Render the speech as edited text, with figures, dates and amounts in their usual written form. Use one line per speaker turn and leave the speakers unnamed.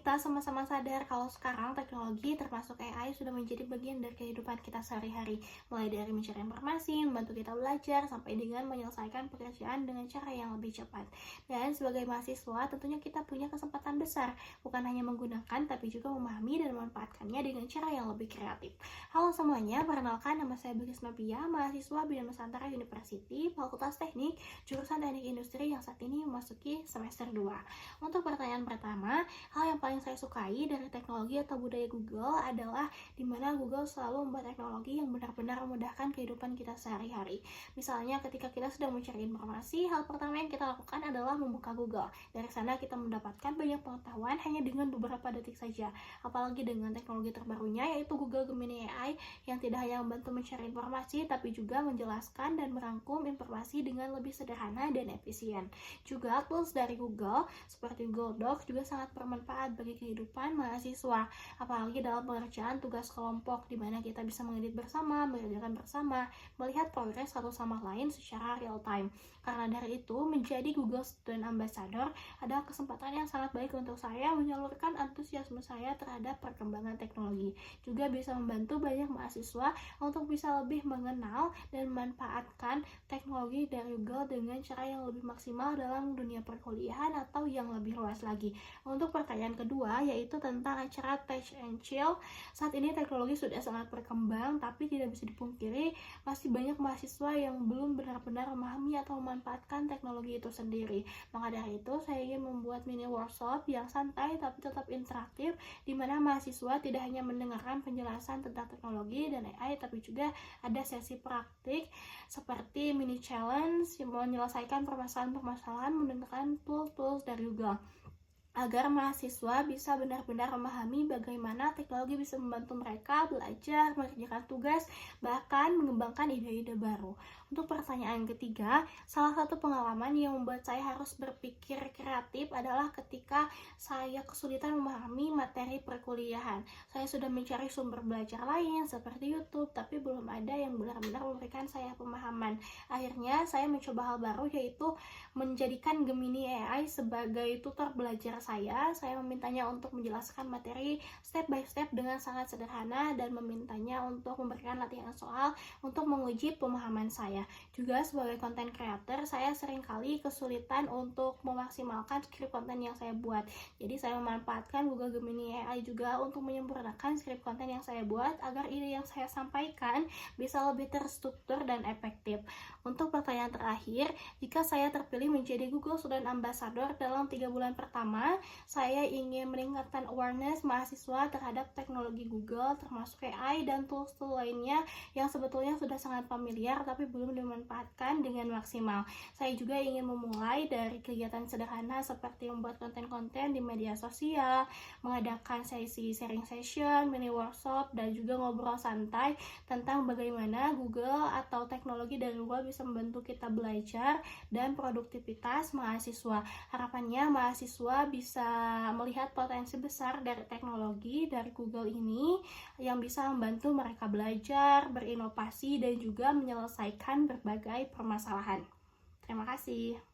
kita sama-sama sadar kalau sekarang teknologi termasuk AI sudah menjadi bagian dari kehidupan kita sehari-hari, mulai dari mencari informasi, membantu kita belajar, sampai dengan menyelesaikan pekerjaan dengan cara yang lebih cepat. Dan sebagai mahasiswa, tentunya kita punya kesempatan besar, bukan hanya menggunakan, tapi juga memahami dan memanfaatkannya dengan cara yang lebih kreatif. Halo semuanya, perkenalkan nama saya Bagus Nabia, mahasiswa Bina Nusantara University, Fakultas Teknik, jurusan Teknik Industri yang saat ini memasuki semester 2. Untuk pertanyaan pertama, hal yang paling saya sukai dari teknologi atau budaya Google adalah dimana Google selalu membuat teknologi yang benar-benar memudahkan kehidupan kita sehari-hari. Misalnya ketika kita sedang mencari informasi, hal pertama yang kita lakukan adalah membuka Google. Dari sana kita mendapatkan banyak pengetahuan hanya dengan beberapa detik saja. Apalagi dengan teknologi terbarunya yaitu Google Gemini AI yang tidak hanya membantu mencari informasi tapi juga menjelaskan dan merangkum informasi dengan lebih sederhana dan efisien. Juga tools dari Google seperti Google Docs juga sangat bermanfaat bagi kehidupan mahasiswa, apalagi dalam pengerjaan tugas kelompok di mana kita bisa mengedit bersama, mengerjakan bersama, melihat progres satu sama lain secara real time. Karena dari itu, menjadi Google Student Ambassador adalah kesempatan yang sangat baik untuk saya menyalurkan antusiasme saya terhadap perkembangan teknologi. Juga bisa membantu banyak mahasiswa untuk bisa lebih mengenal dan memanfaatkan teknologi dari Google dengan cara yang lebih maksimal dalam dunia perkuliahan atau yang lebih luas lagi. Untuk pertanyaan kedua, yaitu tentang acara Tech and Chill. Saat ini teknologi sudah sangat berkembang, tapi tidak bisa dipungkiri masih banyak mahasiswa yang belum benar-benar memahami atau memanfaatkan teknologi itu sendiri. Maka dari itu, saya ingin membuat mini workshop yang santai tapi tetap interaktif, di mana mahasiswa tidak hanya mendengarkan penjelasan tentang teknologi dan AI, tapi juga ada sesi praktik seperti mini challenge yang menyelesaikan permasalahan-permasalahan menggunakan tools-tools dari Google, agar mahasiswa bisa benar-benar memahami bagaimana teknologi bisa membantu mereka belajar, mengerjakan tugas, bahkan mengembangkan ide-ide baru. Untuk pertanyaan ketiga, salah satu pengalaman yang membuat saya harus berpikir kreatif adalah ketika saya kesulitan memahami materi perkuliahan. Saya sudah mencari sumber belajar lain seperti YouTube, tapi belum ada yang benar-benar memberikan saya pemahaman. Akhirnya saya mencoba hal baru, yaitu menjadikan Gemini AI sebagai tutor belajar saya memintanya untuk menjelaskan materi step by step dengan sangat sederhana dan memintanya untuk memberikan latihan soal untuk menguji pemahaman saya. Juga sebagai content creator, saya seringkali kesulitan untuk memaksimalkan skrip konten yang saya buat. Jadi saya memanfaatkan Google Gemini AI juga untuk menyempurnakan skrip konten yang saya buat agar ide yang saya sampaikan bisa lebih terstruktur dan efektif. Untuk pertanyaan terakhir, jika saya terpilih menjadi Google Student Ambassador dalam 3 bulan pertama, saya ingin meningkatkan awareness mahasiswa terhadap teknologi Google, termasuk AI dan tools-tools lainnya yang sebetulnya sudah sangat familiar tapi belum dimanfaatkan dengan maksimal. Saya juga ingin memulai dari kegiatan sederhana seperti membuat konten-konten di media sosial, mengadakan sesi sharing session, mini workshop, dan juga ngobrol santai tentang bagaimana Google atau teknologi dari luar bisa membantu kita belajar dan produktivitas mahasiswa. Harapannya mahasiswa bisa melihat potensi besar dari teknologi dari Google ini yang bisa membantu mereka belajar, berinovasi, dan juga menyelesaikan berbagai permasalahan. Terima kasih.